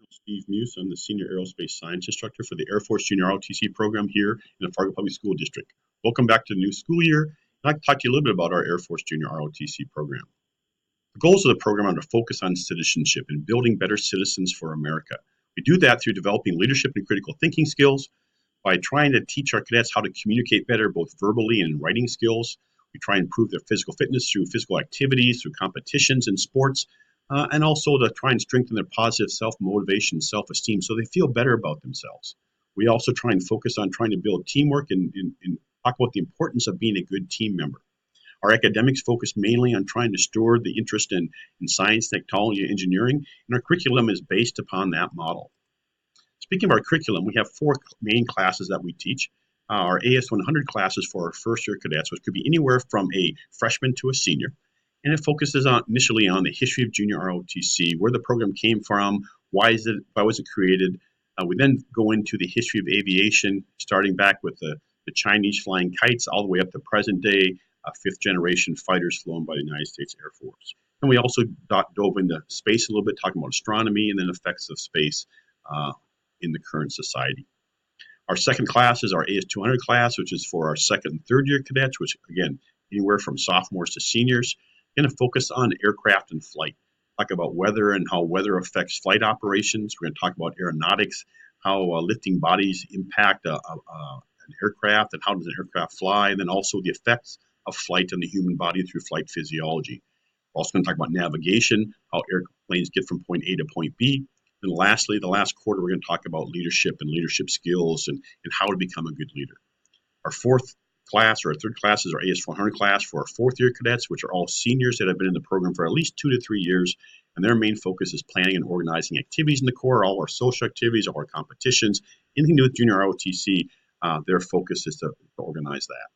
Steve Muhs. I'm the Senior Aerospace Science Instructor for the Air Force Junior ROTC program here in the Fargo Public School District. Welcome back to the new school year. I'd like to talk to you a little bit about our Air Force Junior ROTC program. The goals of the program are to focus on citizenship and building better citizens for America. We do that through developing leadership and critical thinking skills, by trying to teach our cadets how to communicate better, both verbally and in writing skills. We try and improve their physical fitness through physical activities, through competitions and sports, and also to try and strengthen their positive self-motivation, self-esteem, so they feel better about themselves. We also try and focus on trying to build teamwork and talk about the importance of being a good team member. Our academics focus mainly on trying to store the interest in science, technology, and engineering, and our curriculum is based upon that model. Speaking of our curriculum, we have 4 main classes that we teach. Our AS 100 classes for our first year cadets, which could be anywhere from a freshman to a senior. And it focuses initially on the history of junior ROTC, where the program came from, why was it created. We then go into the history of aviation, starting back with the Chinese flying kites all the way up to present day, 5th generation fighters flown by the United States Air Force. And we also dove into space a little bit, talking about astronomy and then effects of space in the current society. Our second class is our AS 200 class, which is for our second and third year cadets, which again, anywhere from sophomores to seniors. Going to focus on aircraft and flight, talk about weather and how weather affects flight operations. We're going to talk about aeronautics, how lifting bodies impact an aircraft and how does an aircraft fly, and then also the effects of flight on the human body through flight physiology. We're also going to talk about navigation, how airplanes get from point A to point B. And lastly, the last quarter, we're going to talk about leadership and leadership skills and how to become a good leader. Our fourth class, or our third class, is our AS 100 class for our fourth year cadets, which are all seniors that have been in the program for at least 2 to 3 years. And their main focus is planning and organizing activities in the Corps, all our social activities, all our competitions, anything to do with junior ROTC. Their focus is to organize that.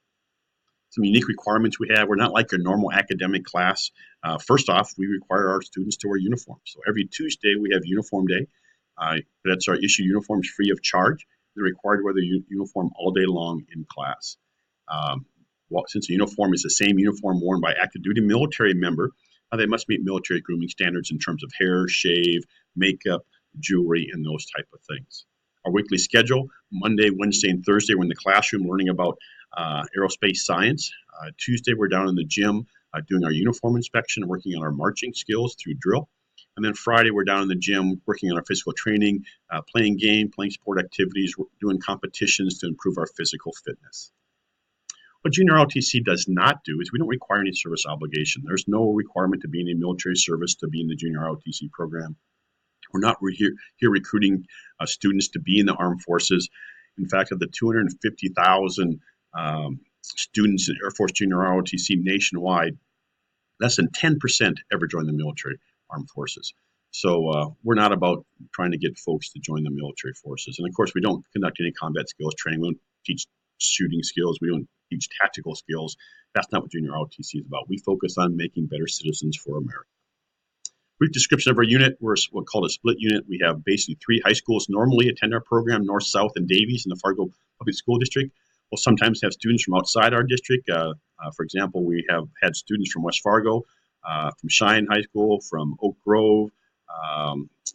Some unique requirements we have. We're not like a normal academic class. First off, we require our students to wear uniforms. So every Tuesday we have uniform day. Cadets are issued uniforms free of charge. They're required to wear the uniform all day long in class. Since the uniform is the same uniform worn by active duty military member, they must meet military grooming standards in terms of hair, shave, makeup, jewelry, and those type of things. Our weekly schedule: Monday, Wednesday, and Thursday, we're in the classroom learning about aerospace science. Tuesday, we're down in the gym doing our uniform inspection, working on our marching skills through drill. And then Friday, we're down in the gym working on our physical training, playing sport activities, doing competitions to improve our physical fitness. What junior ROTC does not do is we don't require any service obligation. There's no requirement to be in a military service to be in the junior ROTC program. We're not here recruiting students to be in the armed forces. In fact, of the 250,000 students in Air Force Junior ROTC nationwide, less than 10% ever join the military armed forces. So we're not about trying to get folks to join the military forces. And of course, we don't conduct any combat skills training. We don't teach shooting skills. We don't teach tactical skills. That's not what junior ROTC is about. We focus on making better citizens for America. Brief description of our unit. We're what's called a split unit. We have basically 3 high schools normally attend our program: North, South, and Davies in the Fargo Public School District. We'll sometimes have students from outside our district. For example, we have had students from West Fargo, from Cheyenne High School, from Oak Grove.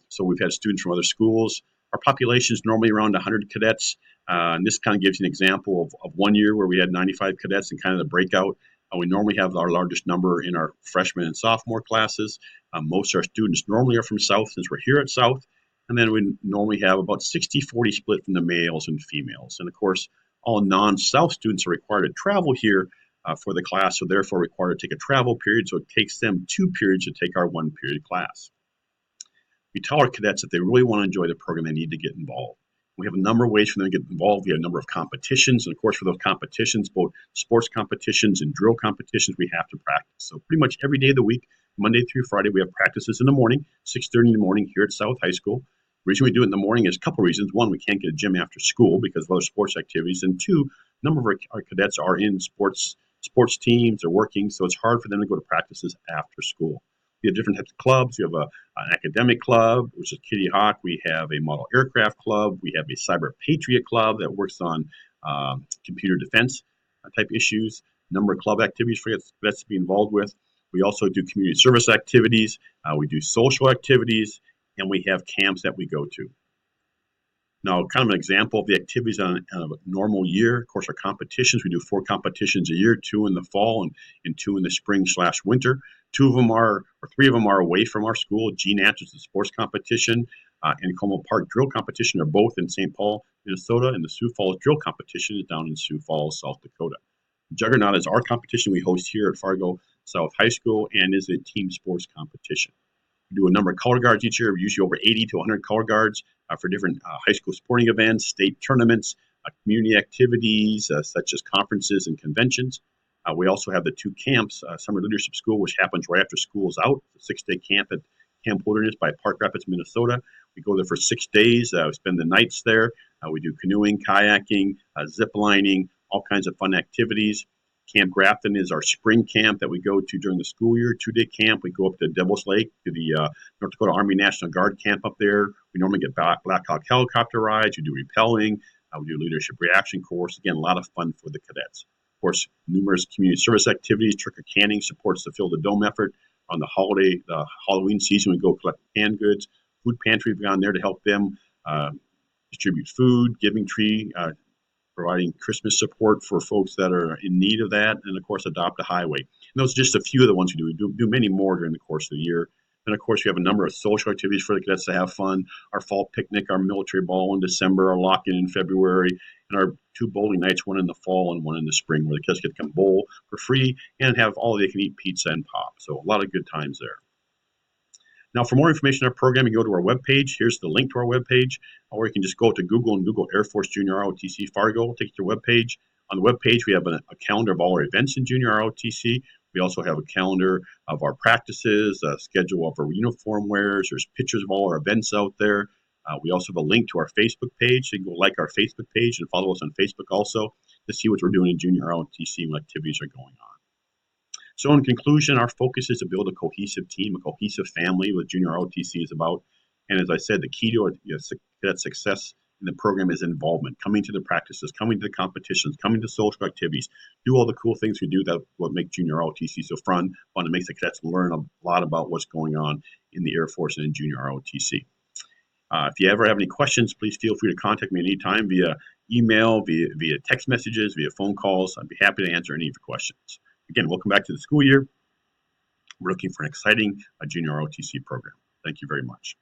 So we've had students from other schools. Our population is normally around 100 cadets. And this kind of gives you an example of one year where we had 95 cadets and kind of the breakout. We normally have our largest number in our freshman and sophomore classes. Most of our students normally are from South, since we're here at South. And then we normally have about 60-40 split from the males and females. And of course, all non-South students are required to travel here for the class, so therefore required to take a travel period. So it takes them 2 periods to take our 1-period class. We tell our cadets that they really want to enjoy the program, they need to get involved. We have a number of ways for them to get involved. We have a number of competitions. And of course, for those competitions, both sports competitions and drill competitions, we have to practice. So pretty much every day of the week, Monday through Friday, we have practices in the morning, 6:30 in the morning here at South High School. The reason we do it in the morning is a couple reasons. One, we can't get a gym after school because of other sports activities. And 2, a number of our cadets are in sports teams, they're working, so it's hard for them to go to practices after school. We have different types of clubs. We have an academic club, which is Kitty Hawk. We have a model aircraft club. We have a cyber patriot club that works on computer defense type issues. A number of club activities for cadets to be involved with. We also do community service activities. We do social activities. and we have camps that we go to. Now, kind of an example of the activities on a normal year. Of course, our competitions, we do 4 competitions a year, 2 in the fall and 2 in the spring/winter. 2 of them are, or 3 of them are away from our school. GNAT is the sports competition, and Como Park drill competition are both in St. Paul, Minnesota, and the Sioux Falls drill competition is down in Sioux Falls, South Dakota. Juggernaut is our competition we host here at Fargo South High School and is a team sports competition. We do a number of color guards each year, usually over 80 to 100 color guards for different high school sporting events, state tournaments, community activities such as conferences and conventions. We also have the 2 camps, Summer Leadership School, which happens right after school is out, the 6-day camp at Camp Wilderness by Park Rapids, Minnesota. We go there for 6 days. We spend the nights there. We do canoeing, kayaking, zip lining, all kinds of fun activities. Camp Grafton is our spring camp that we go to during the school year, 2-day camp. We go up to Devil's Lake to the North Dakota Army National Guard camp up there. We normally get Black Hawk helicopter rides. We do rappelling. We do leadership reaction course. Again, a lot of fun for the cadets. Of course, numerous community service activities. Trick or Canning supports the Fill the Dome effort. On the Halloween season, we go collect canned goods. Food pantry, we've gone there to help them distribute food. Giving Tree, providing Christmas support for folks that are in need of that, and of course, Adopt a Highway. And those are just a few of the ones we do. We do many more during the course of the year. And of course, we have a number of social activities for the cadets to have fun. Our fall picnic, our military ball in December, our lock-in in February, and our 2 bowling nights, one in the fall and one in the spring, where the kids get to come bowl for free and have all they can eat pizza and pop. So a lot of good times there. Now, for more information on our program, you can go to our webpage. Here's the link to our webpage, or you can just go to Google and Google Air Force Junior ROTC Fargo. Take you to our webpage. On the webpage, we have a calendar of all our events in Junior ROTC. We also have a calendar of our practices, a schedule of our uniform wears. There's pictures of all our events out there. We also have a link to our Facebook page. So you can go like our Facebook page and follow us on Facebook also to see what we're doing in Junior ROTC and what activities are going on. So in conclusion, our focus is to build a cohesive team, a cohesive family, what Junior ROTC is about. And as I said, the key to that success in the program is involvement, coming to the practices, coming to the competitions, coming to social activities, do all the cool things we do that what make Junior ROTC so fun. It makes the cadets learn a lot about what's going on in the Air Force and in Junior ROTC. If you ever have any questions, please feel free to contact me anytime via email, via text messages, via phone calls. I'd be happy to answer any of your questions. Again, welcome back to the school year. We're looking for an exciting Junior ROTC program. Thank you very much.